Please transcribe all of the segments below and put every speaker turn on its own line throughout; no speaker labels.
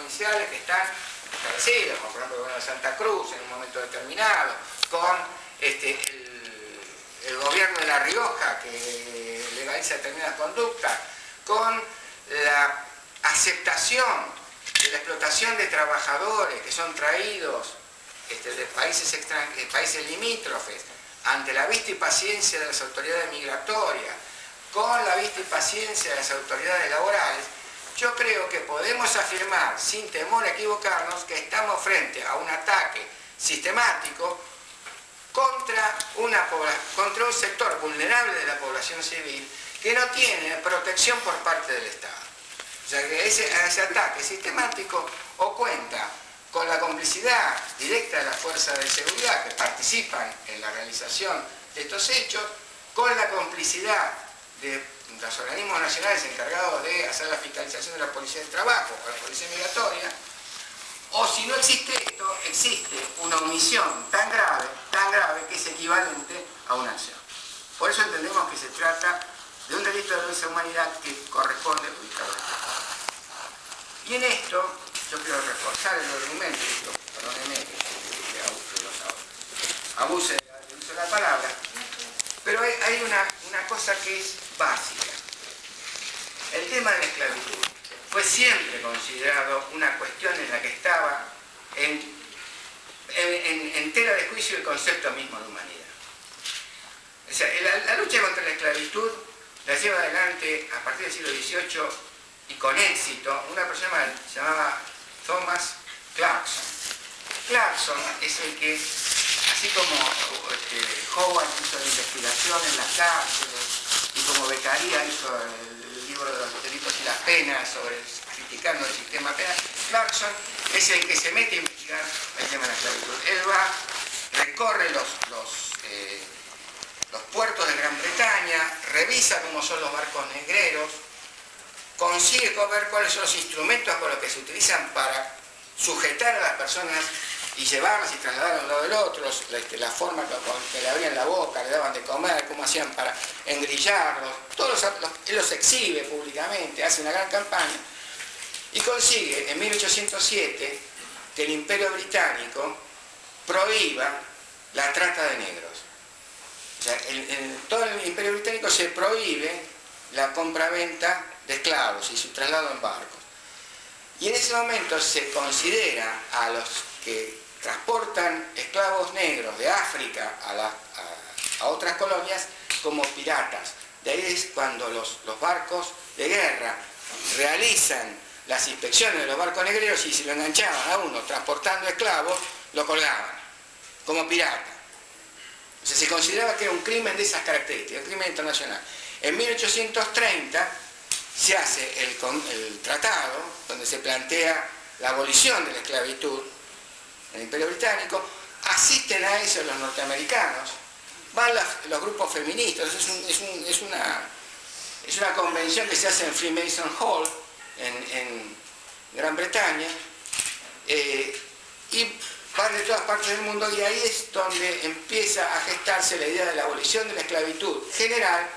policiales que están establecidos, como por ejemplo el gobierno de Santa Cruz en un momento determinado, con el gobierno de La Rioja que legaliza determinadas conductas, con la aceptación de la explotación de trabajadores que son traídos de países limítrofes ante la vista y paciencia de las autoridades migratorias, con la vista y paciencia de las autoridades laborales, yo creo que podemos afirmar, sin temor a equivocarnos, que estamos frente a un ataque sistemático contra un sector vulnerable de la población civil que no tiene protección por parte del Estado. O sea que ese ataque sistemático o cuenta con la complicidad directa de las fuerzas de seguridad que participan en la realización de estos hechos, con la complicidad de los organismos nacionales encargados de hacer la fiscalización de la Policía del Trabajo o la Policía Migratoria, o si no existe esto, existe una omisión tan grave que es equivalente a una acción. Por eso entendemos que se trata de un delito de lesa humanidad que corresponde ubicarlo. Y en esto yo quiero reforzar el argumento, perdónenme que abuse del uso de la palabra, pero hay una cosa que es básica. El tema de la esclavitud fue siempre considerado una cuestión en la que estaba en tela de juicio el concepto mismo de humanidad. O sea, la lucha contra la esclavitud la lleva adelante a partir del siglo XVIII y con éxito una persona que se llamaba Thomas Clarkson. Clarkson es el que, así como Howard hizo la investigación en las cárceles y como Beccaria hizo el libro de los delitos y las penas criticando el sistema penal, Clarkson es el que se mete a investigar el tema de la esclavitud. Él recorre los puertos de Gran Bretaña, revisa cómo son los barcos negreros, consigue ver cuáles son los instrumentos con los que se utilizan para sujetar a las personas y llevarlas y trasladarlas de un lado del otro, la forma que le abrían la boca, le daban de comer, cómo hacían para engrillarlos, él los exhibe públicamente, hace una gran campaña y consigue en 1807 que el Imperio Británico prohíba la trata de negros. O sea, en todo el Imperio Británico se prohíbe la compra-venta de esclavos y su traslado en barcos. Y en ese momento se considera a los que transportan esclavos negros de África a otras colonias como piratas. De ahí es cuando los barcos de guerra realizan las inspecciones de los barcos negreros y si lo enganchaban a uno transportando esclavos, lo colgaban como pirata. O sea, se consideraba que era un crimen de esas características, un crimen internacional. En 1830 se hace el tratado donde se plantea la abolición de la esclavitud en el Imperio Británico, asisten a eso los norteamericanos, van los grupos feministas, es una convención que se hace en Freemason Hall, en Gran Bretaña, y van de todas partes del mundo y ahí es donde empieza a gestarse la idea de la abolición de la esclavitud general,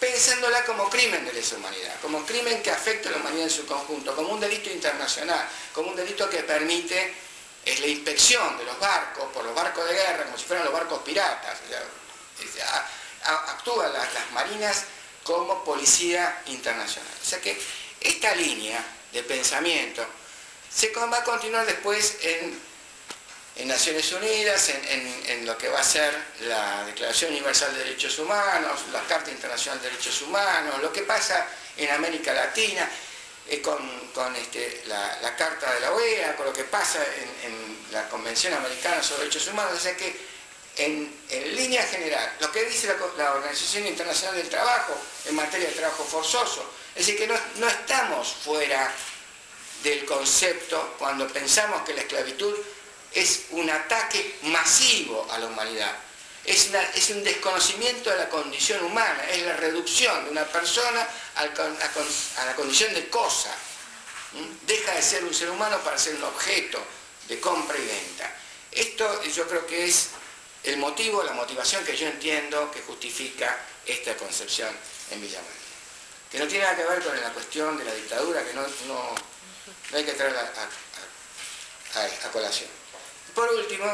pensándola como crimen de lesa humanidad, como crimen que afecta a la humanidad en su conjunto, como un delito internacional, como un delito que permite la inspección de los barcos, por los barcos de guerra, como si fueran los barcos piratas. O sea, actúan las marinas como policía internacional. O sea que esta línea de pensamiento se va a continuar después en Naciones Unidas, en lo que va a ser la Declaración Universal de Derechos Humanos, la Carta Internacional de Derechos Humanos, lo que pasa en América Latina, con la Carta de la OEA, con lo que pasa en la Convención Americana sobre Derechos Humanos. O sea que en línea general, lo que dice la Organización Internacional del Trabajo en materia de trabajo forzoso, es decir, que no estamos fuera del concepto cuando pensamos que la esclavitud es un ataque masivo a la humanidad, es un desconocimiento de la condición humana, es la reducción de una persona a la condición de cosa. Deja de ser un ser humano para ser un objeto de compra y venta. Esto yo creo que es el motivo, la motivación que yo entiendo que justifica esta concepción en Villa María, que no tiene nada que ver con la cuestión de la dictadura, que no no hay que traerla a colación. Por último,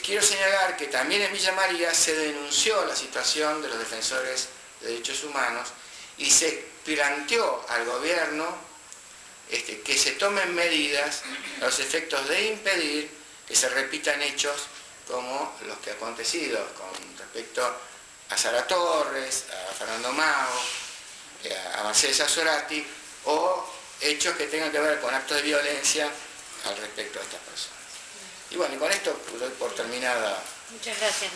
quiero señalar que también en Villa María se denunció la situación de los defensores de derechos humanos y se planteó al gobierno que se tomen medidas a los efectos de impedir que se repitan hechos como los que han acontecido con respecto a Sara Torres, a Fernando Mago, a Mercedes Azorati, o hechos que tengan que ver con actos de violencia al respecto de estas personas. Y bueno, y con esto doy por terminada.
Muchas gracias.